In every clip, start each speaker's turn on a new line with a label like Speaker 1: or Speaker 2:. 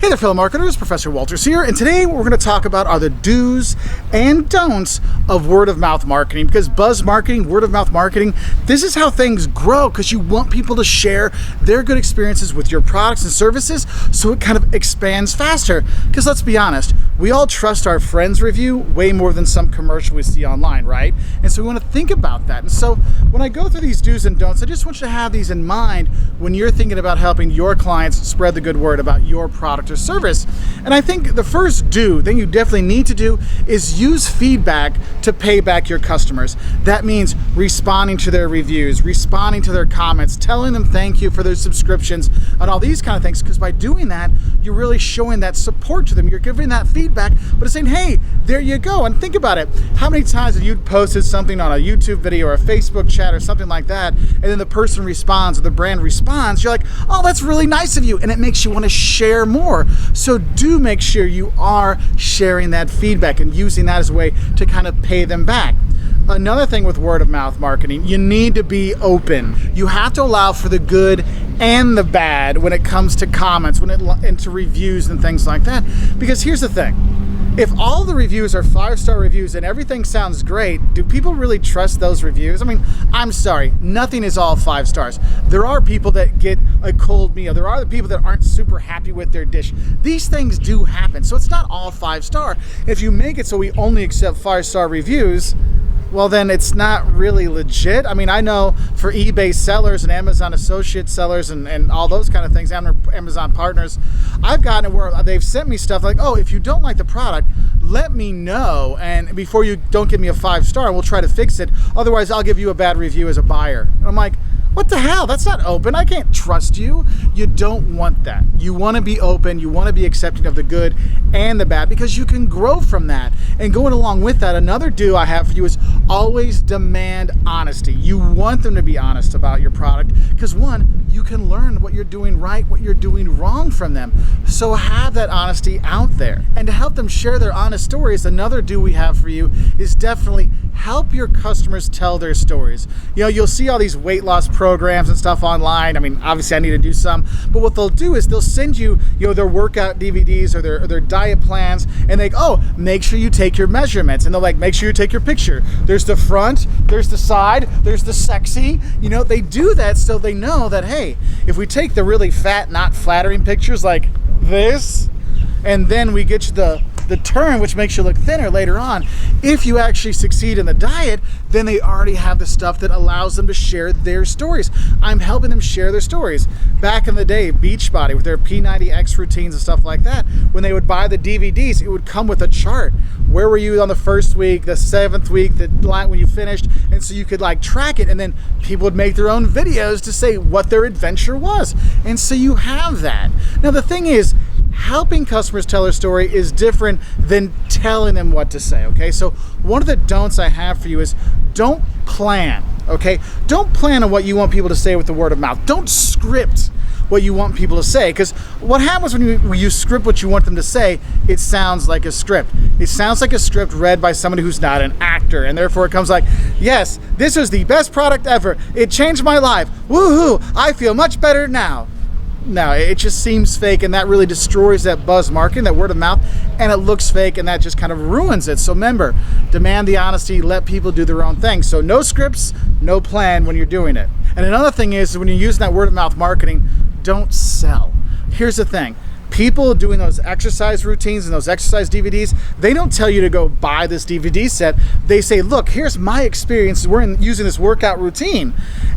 Speaker 1: Hey there, fellow marketers, Professor Wolters here, and today what we're going to talk about are the do's and don'ts of word-of-mouth marketing, because buzz marketing, word-of-mouth marketing, this is how things grow, because you want people to share their good experiences with your products and services so it kind of expands faster. Because let's be honest, we all trust our friends' review way more than some commercial we see online, right? And so we want to think about that. And so when I go through these do's and don'ts, I just want you to have these in mind when you're thinking about helping your clients spread the good word about your product or service. And I think the first thing you definitely need to do is use feedback to pay back your customers. That means responding to their reviews, responding to their comments, telling them thank you for their subscriptions, and all these kind of things, because by doing that, you're really showing that support to them. You're giving that feedback, but it's saying, hey, there you go. And think about it. How many times have you posted something on a YouTube video or a Facebook chat or something like that, and then the person responds or the brand responds, you're like, oh, that's really nice of you, and it makes you want to share more. So do make sure you are sharing that feedback and using that as a way to kind of pay them back. Another thing with word of mouth marketing, you need to be open. You have to allow for the good and the bad when it comes to comments, and to reviews and things like that. Because here's the thing. If all the reviews are 5-star reviews and everything sounds great, do people really trust those reviews? I mean, I'm sorry, nothing is all 5 stars. There are people that get a cold meal. There are the people that aren't super happy with their dish. These things do happen, so it's not all 5-star. If you make it so we only accept 5-star reviews, well, then it's not really legit. I mean, I know for eBay sellers and Amazon associate sellers and all those kind of things, Amazon partners, I've gotten it where they've sent me stuff like, oh, if you don't like the product, let me know, and before you don't give me a 5-star, we'll try to fix it. Otherwise, I'll give you a bad review as a buyer. And I'm like, what the hell? That's not open. I can't trust you. You don't want that. You want to be open. You want to be accepting of the good and the bad, because you can grow from that. And going along with that, another do I have for you is always demand honesty. You want them to be honest about your product, because one, you can learn what you're doing right, what you're doing wrong from them. So have that honesty out there. And to help them share their honest stories, another do we have for you is definitely help your customers tell their stories. You know, you'll see all these weight loss programs and stuff online. I mean, obviously I need to do some, but what they'll do is they'll send you, their workout DVDs or their diet plans, and they go, oh, make sure you take your measurements, and they'll like, make sure you take your picture. There's the front, there's the side, there's the sexy. They do that so they know that, hey, if we take the really fat, not flattering pictures like this, and then we get you the turn, which makes you look thinner later on, if you actually succeed in the diet, then they already have the stuff that allows them to share their stories. I'm helping them share their stories. Back in the day, Beachbody with their P90X routines and stuff like that, when they would buy the DVDs, it would come with a chart. Where were you on the first week, the 7th week, the line when you finished, and so you could like track it, and then people would make their own videos to say what their adventure was. And so you have that. Now the thing is, helping customers tell their story is different than telling them what to say, okay? So one of the don'ts I have for you is don't plan, okay? Don't plan on what you want people to say with the word of mouth. Don't script what you want people to say, because what happens when you script what you want them to say, it sounds like a script. It sounds like a script read by somebody who's not an actor, and therefore it comes like, yes, this was the best product ever. It changed my life. Woohoo, I feel much better now. No, it just seems fake, and that really destroys that buzz marketing, that word of mouth, and it looks fake, and that just kind of ruins it. So remember, demand the honesty, let people do their own thing. So no scripts, no plan when you're doing it. And another thing is, when you're using that word of mouth marketing, don't sell. Here's the thing. People doing those exercise routines and those exercise DVDs, they don't tell you to go buy this DVD set. They say, look, here's my experience. We're using this workout routine.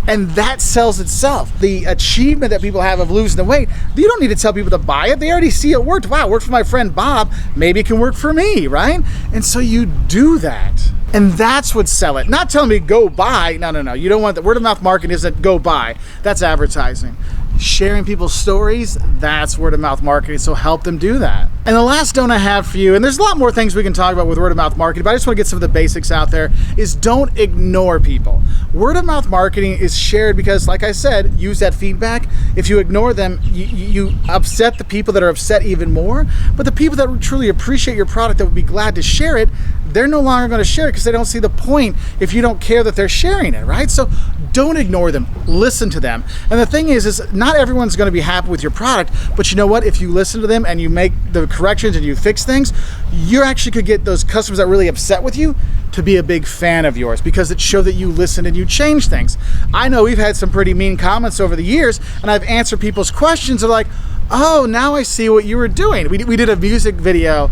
Speaker 1: And that sells itself. The achievement that people have of losing the weight, you don't need to tell people to buy it. They already see it worked. Wow, it worked for my friend Bob. Maybe it can work for me, right? And so you do that. And that's what sell it. Not telling me go buy. No. You don't want the word of mouth marketing isn't go buy. That's advertising. Sharing people's stories, that's word of mouth marketing, so help them do that. And the last don't I have for you, and there's a lot more things we can talk about with word of mouth marketing, but I just want to get some of the basics out there, is don't ignore people. Word of mouth marketing is shared because, like I said, use that feedback. If you ignore them, you upset the people that are upset even more, but the people that truly appreciate your product, that would be glad to share it, they're no longer going to share it because they don't see the point if you don't care that they're sharing it, right? So don't ignore them, listen to them. And the thing is not not everyone's going to be happy with your product, but you know what? If you listen to them and you make the corrections and you fix things, you actually could get those customers that are really upset with you to be a big fan of yours, because it showed that you listened and you changed things. I know we've had some pretty mean comments over the years, and I've answered people's questions. They're like, oh, now I see what you were doing. We did a music video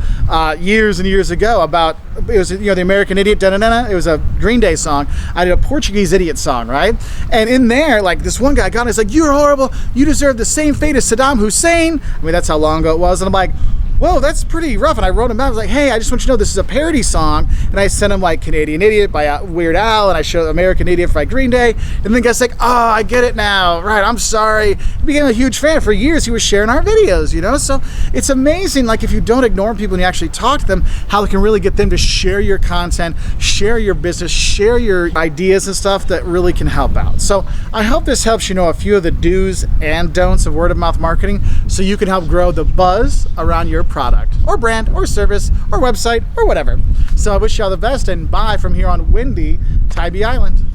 Speaker 1: years and years ago about, it was, the American Idiot, da-da-da-da. It was a Green Day song. I did a Portuguese Idiot song, right? And in there, like, this one guy got on, he's like, you're horrible. You deserve the same fate as Saddam Hussein. I mean, that's how long ago it was. And I'm like, whoa, that's pretty rough. And I wrote him out. I was like, hey, I just want you to know this is a parody song. And I sent him like Canadian Idiot by Weird Al, and I showed American Idiot by Green Day. And then the guy's like, oh, I get it now. Right, I'm sorry. He became a huge fan. For years, he was sharing our videos, So it's amazing, like, if you don't ignore people and you actually talk to them, how it can really get them to share your content, share your business, share your ideas and stuff that really can help out. So I hope this helps you know a few of the do's and don'ts of word of mouth marketing, so you can help grow the buzz around your product or brand or service or website or whatever. So I wish you all the best, and bye from here on windy Tybee Island.